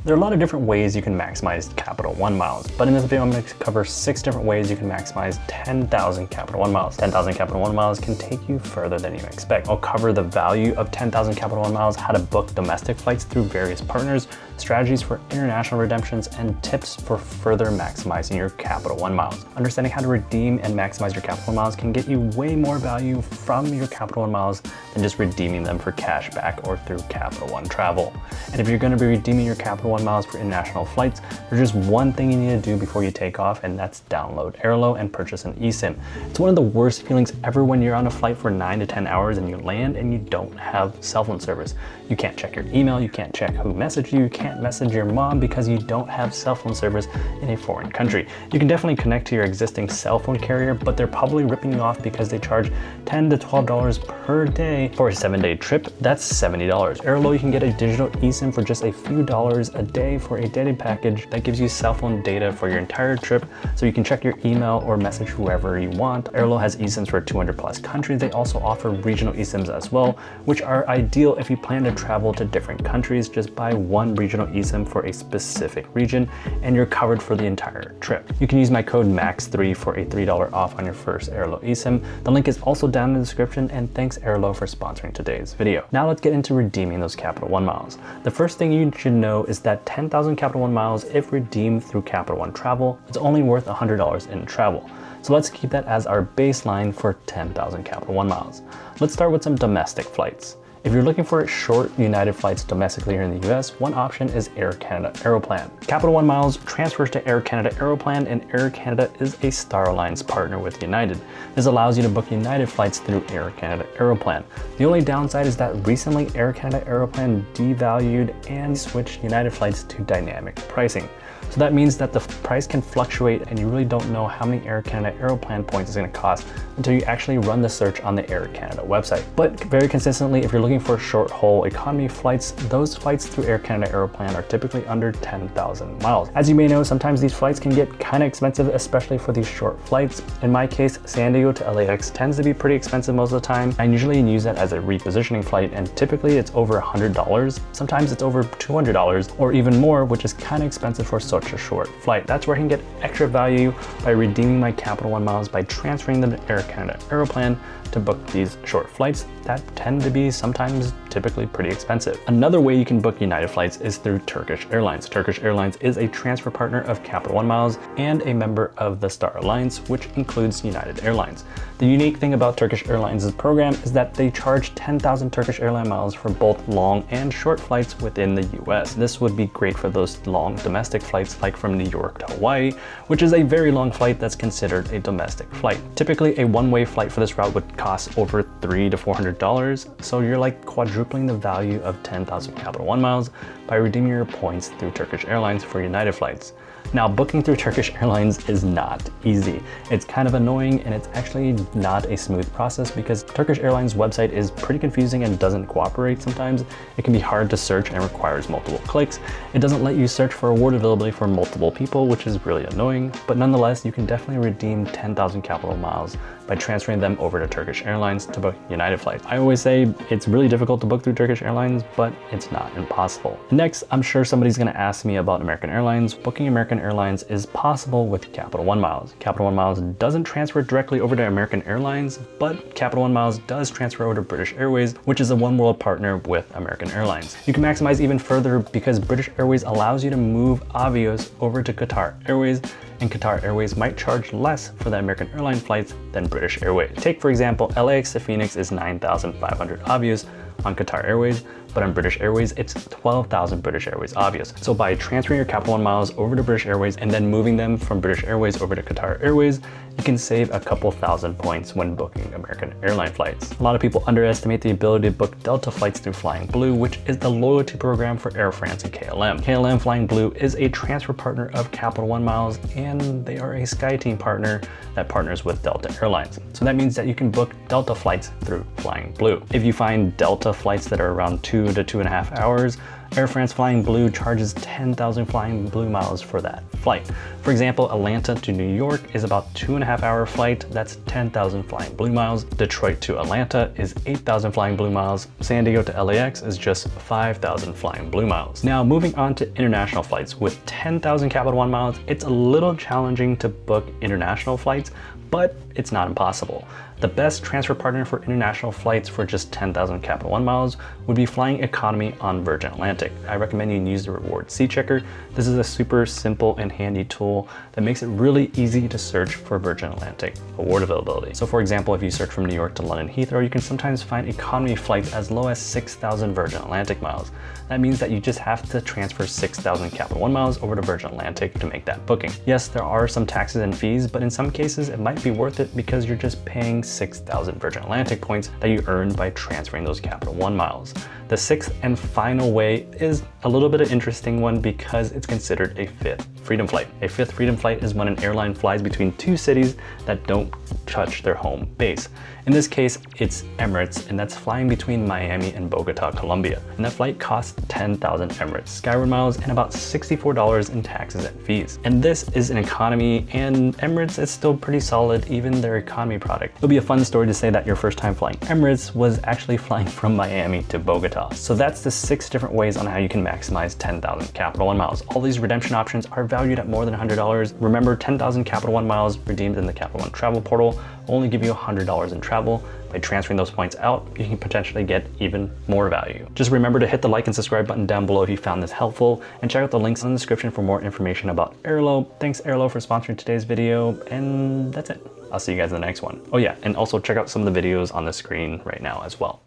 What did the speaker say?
There are a lot of different ways you can maximize Capital One miles, but in this video I'm going to cover 6 different ways you can maximize 10,000 Capital One miles. 10,000 Capital One miles can take you further than you expect. I'll cover the value of 10,000 Capital One miles, how to book domestic flights through various partners, strategies for international redemptions, and tips for further maximizing your Capital One miles. Understanding how to redeem and maximize your Capital One miles can get you way more value from your Capital One miles than just redeeming them for cash back or through Capital One travel. And if you're going to be redeeming your Capital One miles for international flights, there's just one thing you need to do before you take off, and that's download Airlo and purchase an eSIM. It's one of the worst feelings ever when you're on a flight for 9 to 10 hours and you land and you don't have cell phone service. You can't check your email, you can't check who messaged you, you can't message your mom because you don't have cell phone service in a foreign country. You can definitely connect to your existing cell phone carrier, but they're probably ripping you off because they charge $10 to $12 per day for a 7-day trip. That's $70. Airlo, you can get a digital eSIM for just a few dollars a day for a data package that gives you cell phone data for your entire trip, so you can check your email or message whoever you want. Airlo has eSIMs for 200 plus countries. They also offer regional eSIMs as well, which are ideal if you plan to travel to different countries. Just buy one regional eSIM for a specific region and you're covered for the entire trip. You can use my code MAX3 for a $3 off on your first Airlo eSIM. The link is also down in the description, and thanks Airlo for sponsoring today's video. Now let's get into redeeming those Capital One miles. The first thing you should know is that 10,000 Capital One miles, if redeemed through Capital One travel, it's only worth $100 in travel. So let's keep that as our baseline for 10,000 Capital One miles. Let's start with some domestic flights. If you're looking for short United flights domestically here in the US, one option is Air Canada Aeroplan. Capital One miles transfers to Air Canada Aeroplan, and Air Canada is a Star Alliance partner with United. This allows you to book United flights through Air Canada Aeroplan. The only downside is that recently Air Canada Aeroplan devalued and switched United flights to dynamic pricing. So that means that the price can fluctuate and you really don't know how many Air Canada Aeroplan points is going to cost until you actually run the search on the Air Canada website. But very consistently, if you're looking for short haul economy flights, those flights through Air Canada Aeroplan are typically under 10,000 miles. As you may know, sometimes these flights can get kind of expensive, especially for these short flights. In my case, San Diego to LAX tends to be pretty expensive most of the time. I usually use that as a repositioning flight, and typically it's over $100. Sometimes it's over $200 or even more, which is kind of expensive for such a short flight. That's where I can get extra value by redeeming my Capital One miles by transferring them to Air Canada Aeroplan to book these short flights that tend to be sometimes typically pretty expensive. Another way you can book United flights is through Turkish Airlines. Turkish Airlines is a transfer partner of Capital One miles and a member of the Star Alliance, which includes United Airlines. The unique thing about Turkish Airlines' program is that they charge 10,000 Turkish airline miles for both long and short flights within the US. This would be great for those long domestic flights like from New York to Hawaii, which is a very long flight that's considered a domestic flight. Typically, a one-way flight for this route would cost over $300 to $400, so you're like quadrupling the value of 10,000 Capital One miles by redeeming your points through Turkish Airlines for United flights. Now, booking through Turkish Airlines is not easy. It's kind of annoying, and it's actually not a smooth process because Turkish Airlines website is pretty confusing and doesn't cooperate sometimes. It can be hard to search and requires multiple clicks. It doesn't let you search for award availability for multiple people, which is really annoying, but nonetheless, you can definitely redeem 10,000 Capital miles by transferring them over to Turkish Airlines to book United flights. I always say it's really difficult to book through Turkish Airlines, but it's not impossible. Next, I'm sure somebody's gonna ask me about American Airlines. Booking American Airlines is possible with Capital One miles. Capital One miles doesn't transfer directly over to American Airlines, but Capital One miles does transfer over to British Airways, which is a one world partner with American Airlines. You can maximize even further because British Airways allows you to move Avios over to Qatar Airways, and Qatar Airways might charge less for the American Airline flights than British Airways. Take, for example, LAX to Phoenix is 9,500 Avios on Qatar Airways, but on British Airways, it's 12,000 British Airways Avios. So by transferring your Capital One miles over to British Airways and then moving them from British Airways over to Qatar Airways, you can save a couple thousand points when booking American airline flights. A lot of people underestimate the ability to book Delta flights through Flying Blue, which is the loyalty program for Air France and KLM. KLM Flying Blue is a transfer partner of Capital One miles, and they are a SkyTeam partner that partners with Delta Airlines. So that means that you can book Delta flights through Flying Blue. If you find Delta flights that are around 2 to 2.5 hours, Air France Flying Blue charges 10,000 Flying Blue miles for that flight. For example, Atlanta to New York is about 2.5-hour flight. That's 10,000 Flying Blue miles. Detroit to Atlanta is 8,000 Flying Blue miles. San Diego to LAX is just 5,000 Flying Blue miles. Now, moving on to international flights. With 10,000 Capital One miles, it's a little challenging to book international flights, but it's not impossible. The best transfer partner for international flights for just 10,000 Capital One miles would be flying economy on Virgin Atlantic. I recommend you use the reward seat checker. This is a super simple and handy tool that makes it really easy to search for Virgin Atlantic award availability. So for example, if you search from New York to London Heathrow, you can sometimes find economy flights as low as 6,000 Virgin Atlantic miles. That means that you just have to transfer 6,000 Capital One miles over to Virgin Atlantic to make that booking. Yes, there are some taxes and fees, but in some cases it might be worth it because you're just paying 6,000 Virgin Atlantic points that you earn by transferring those Capital One miles. The sixth and final way is a little bit of an interesting one because it's considered a fifth freedom flight. A fifth freedom flight is when an airline flies between two cities that don't touch their home base. In this case, it's Emirates, and that's flying between Miami and Bogota, Colombia. And that flight costs 10,000 Emirates Skyward miles and about $64 in taxes and fees. And this is an economy, and Emirates is still pretty solid, even their economy product. It'll be a fun story to say that your first time flying Emirates was actually flying from Miami to Bogota. So that's the 6 different ways on how you can maximize 10,000 Capital One miles. All these redemption options are valued at more than $100. Remember, 10,000 Capital One miles redeemed in the Capital One travel portal only give you $100 in travel. By transferring those points out, you can potentially get even more value. Just remember to hit the like and subscribe button down below if you found this helpful, and check out the links in the description for more information about Airlo. Thanks Airlo for sponsoring today's video, and that's it. I'll see you guys in the next one. Oh yeah, and also check out some of the videos on the screen right now as well.